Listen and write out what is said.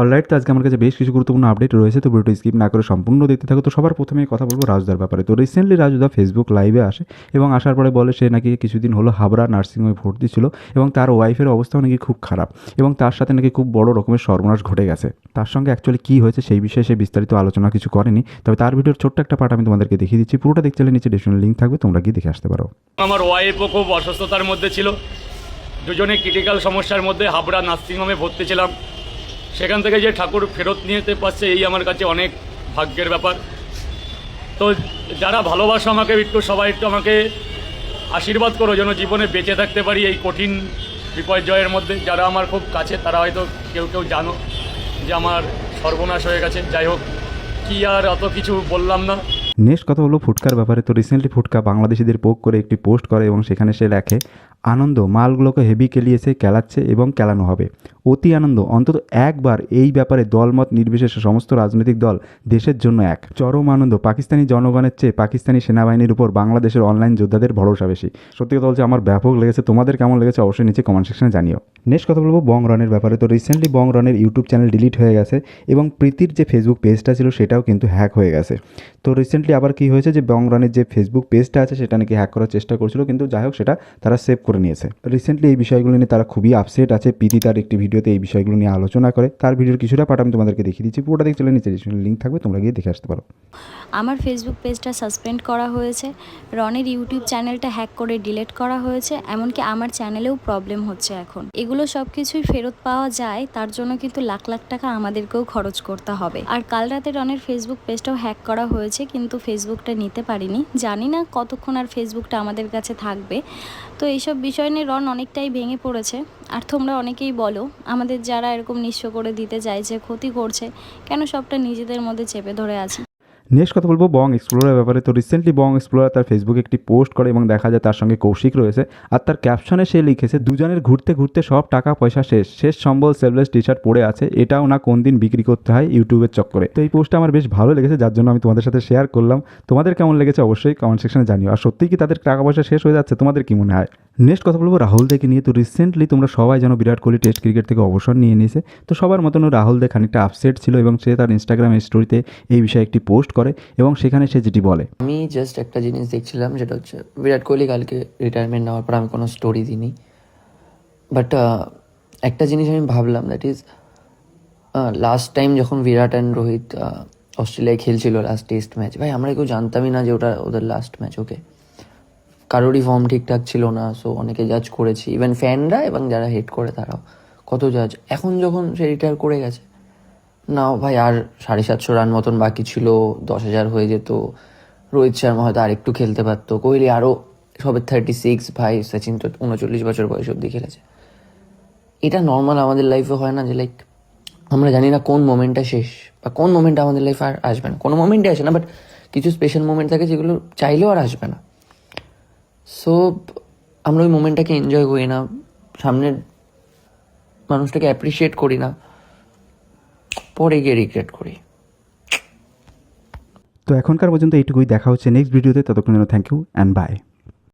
Alright, তো আজকে আমার কাছে বেশ কিছু গুরুত্বপূর্ণ আপডেট রয়েছে, তো ভিডিওটি স্কিপ না করে সম্পূর্ণ দেখতে থাকো। তো সবার প্রথমে কথা বলবো রাজুদার ব্যাপারে। তো রিসেন্টলি রাজুদা ফেসবুক লাইভে আসে এবং আসার পরে বলে সে নাকি কিছুদিন হলো হাবড়া নার্সিংহোমে ভর্তি ছিল এবং তার ওয়াইফের অবস্থাও নাকি খুব খারাপ এবং তার সাথে নাকি খুব বড় রকমের সর্বনাশ ঘটে গেছে। তার সঙ্গে অ্যাকচুয়ালি কী হয়েছে সেই বিষয়ে সে বিস্তারিত আলোচনা কিছু করেনি, তবে তার ভিডিওর ছোট্ট একটা পার্ট আমি তোমাদেরকে দেখিয়ে দিচ্ছি। পুরোটা দেখতে চাইলে নিচে ডেসক্রিপশনে লিঙ্ক থাকবে, তোমরা গিয়ে দেখে আসতে পারো। আমার ওয়াইফও খুব অসুস্থতার মধ্যে ছিল, দুজনে ক্রিটিক্যাল সমস্যার মধ্যে হাবড়া নার্সিংহোমে ভর্তি ছিলাম। সেখান থেকে যে ঠাকুর ফেরত নিয়ে যেতে পারছে এই আমার কাছে অনেক ভাগ্যের ব্যাপার। তো যারা ভালোবাসো আমাকে একটু সবাই একটু আমাকে আশীর্বাদ করো যেন জীবনে বেঁচে থাকতে পারি এই কঠিন বিপর্যয়ের মধ্যে। যারা আমার খুব কাছে তারা হয়তো কেউ কেউ জানো যে আমার সর্বনাশ হয়ে গেছে। যাই হোক, কি আর অত কিছু বললাম না। নেক্সট কথা হলো ফুটকার ব্যাপারে। তো রিসেন্টলি ফুটকা বাংলাদেশিদের পোক করে একটি পোস্ট করে এবং সেখানে সে লেখে, আনন্দ মালগুলোকে হেভি কেলিয়েছে, কেলাচ্ছে এবং কেলানো হবে। অতি আনন্দ, অন্তত একবার এই ব্যাপারে দলমত নির্বিশেষে সমস্ত রাজনৈতিক দল দেশের জন্য এক। চরম আনন্দ, পাকিস্তানি জনগণের চেয়ে পাকিস্তানি সেনাবাহিনীর উপর বাংলাদেশের অনলাইন যোদ্ধাদের ভরসা বেশি। সত্যি কথা বলছে, আমার ব্যাপক লেগেছে। তোমাদের কেমন লেগেছে অবশ্যই নিচে কমেন্ট সেকশনে জানিও। নেক্সট কথা বলবো বং রনের ব্যাপারে। তো রিসেন্টলি বং রনের ইউটিউব চ্যানেল ডিলিট হয়ে গেছে এবং প্রীতির যে ফেসবুক পেজটা ছিল সেটাও কিন্তু হ্যাক হয়ে গেছে। তো রিসেন্টলি আবার কি হয়েছে যে বং রনের যে ফেসবুক পেজটা আছে সেটা নাকি হ্যাক করার চেষ্টা করছিল, কিন্তু যাই হোক সেটা তারা সেভ করে নিয়েছে। রিসেন্টলি এই বিষয়গুলো নিয়ে তারা খুবই আপসেট আছে। প্রীতি তার একটি ভিডিওতে এই বিষয়গুলো নিয়ে আলোচনা করে, তার ভিডিওর কিছুটা পার্ট আমি তোমাদেরকে দেখিয়ে দিচ্ছি। পুরোটা দেখতে চলে নিচে লিঙ্ক থাকবে, তোমরা গিয়ে দেখে আসতে পারো। আমার ফেসবুক পেজটা সাসপেন্ড করা হয়েছে, রনের ইউটিউব চ্যানেলটা হ্যাক করে ডিলিট করা হয়েছে, এমনকি আমার চ্যানেলেও প্রবলেম হচ্ছে এখন। এগুলো সব কিছুই ফেরত পাওয়া যায়, তার জন্য কিন্তু লাখ লাখ টাকা আমাদেরকেও খরচ করতে হবে। আর কাল রাতে রনের ফেসবুক পেজটাও হ্যাক করা হয়েছে, কিন্তু ফেসবুকটা নিতে পারিনি। জানি না কতক্ষণ আর ফেসবুকটা আমাদের কাছে থাকবে। তো এইসব বিষয় নিয়ে রন অনেকটাই ভেঙে পড়েছে। আর তোমরা অনেকেই বলো আমাদের যারা এরকম নিঃস্ব করে দিতে চাইছে, ক্ষতি করছে, কেন সবটা নিজেদের মধ্যে চেপে ধরে আছি। নেক্সট কথা বলবো বং এক্সপ্লোরার ব্যাপারে। তো রিসেন্টলি বং এক্সপ্লোরার তার ফেসবুকে একটি পোস্ট করে এবং দেখা যায় তার সঙ্গে কৌশিক রয়েছে। আর তার ক্যাপশনে সে লিখেছে, দুজনের ঘুরতে ঘুরতে সব টাকা পয়সা শেষ সম্বল সেললেস টি শার্ট পরে আছে, এটাও না কোন দিন বিক্রি করতে হয় ইউটিউবের চক্করে। তো এই পোস্টটা আমার বেশ ভালো লেগেছে, যার জন্য আমি তোমাদের সাথে শেয়ার করলাম। তোমাদের কেমন লেগেছে অবশ্যই কমেন্ট সেকশনে জানিও। আর সত্যিই কি তাদের টাকা পয়সা শেষ হয়ে যাচ্ছে, তোমাদের কি মনে হয়? নেক্সট কথা বলবো রাহুল দেকে নিয়ে। তো রিসেন্টলি তোমরা সবাই জানো বিরাট কোহলি টেস্ট ক্রিকেট থেকে অবসর নিয়ে নিয়েছে। তো সবার মতন রাহুল দে খানিকটা আপসেট ছিল এবং সে তার ইনস্টাগ্রাম স্টোরিতে এই বিষয়ে একটি পোস্ট করে এবং সেখানে সে যেটি বলে, আমি জাস্ট একটা জিনিস দেখছিলাম, যেটা হচ্ছে বিরাট কোহলি কালকে রিটায়ারমেন্ট নেওয়ার পর আমি কোনো স্টোরি দিইনি, বাট একটা জিনিস আমি ভাবলাম, দ্যাট ইজ লাস্ট টাইম যখন বিরাট অ্যান্ড রোহিত অস্ট্রেলিয়ায় খেলছিল লাস্ট টেস্ট ম্যাচ, ভাই আমরা কেউ জানতামই না যে ওটা ওদের লাস্ট ম্যাচ। ওকে, কারোরই ফর্ম ঠিকঠাক ছিল না, সো অনেকে জাজ করেছি, ইভেন ফ্যানরা এবং যারা হেট করে তারাও কত জাজ। এখন যখন সে রিটায়ার করে গেছে, নাও ভাই আর 750 রান মতন বাকি ছিল, 10,000 হয়ে যেত, রোহিত শর্মা হয়তো আর একটু খেলতে পারতো, কোহলি আরও সবে 36, ভাই সচিন তো 39 বছর বয়স অব্দি খেলেছে। এটা নর্মাল আমাদের লাইফে হয় না যে লাইক আমরা জানি না কোন মোমেন্টটা শেষ বা কোন মোমেন্টটা আমাদের লাইফে আর আসবে না। কোনো মোমেন্টে আসে না, বাট কিছু স্পেশাল মোমেন্ট থাকে যেগুলো চাইলেও আর আসবে না। সো আমরা ওই মোমেন্টটাকে এনজয় করি না, সামনের মানুষটাকে অ্যাপ্রিসিয়েট করি না, পরে গিয়ে রিগ্রেট করি। তো এখনকার পর্যন্ত এইটুকুই। দেখা হচ্ছে নেক্সট ভিডিওতে, ততক্ষণ জন্য থ্যাংক ইউ অ্যান্ড বাই।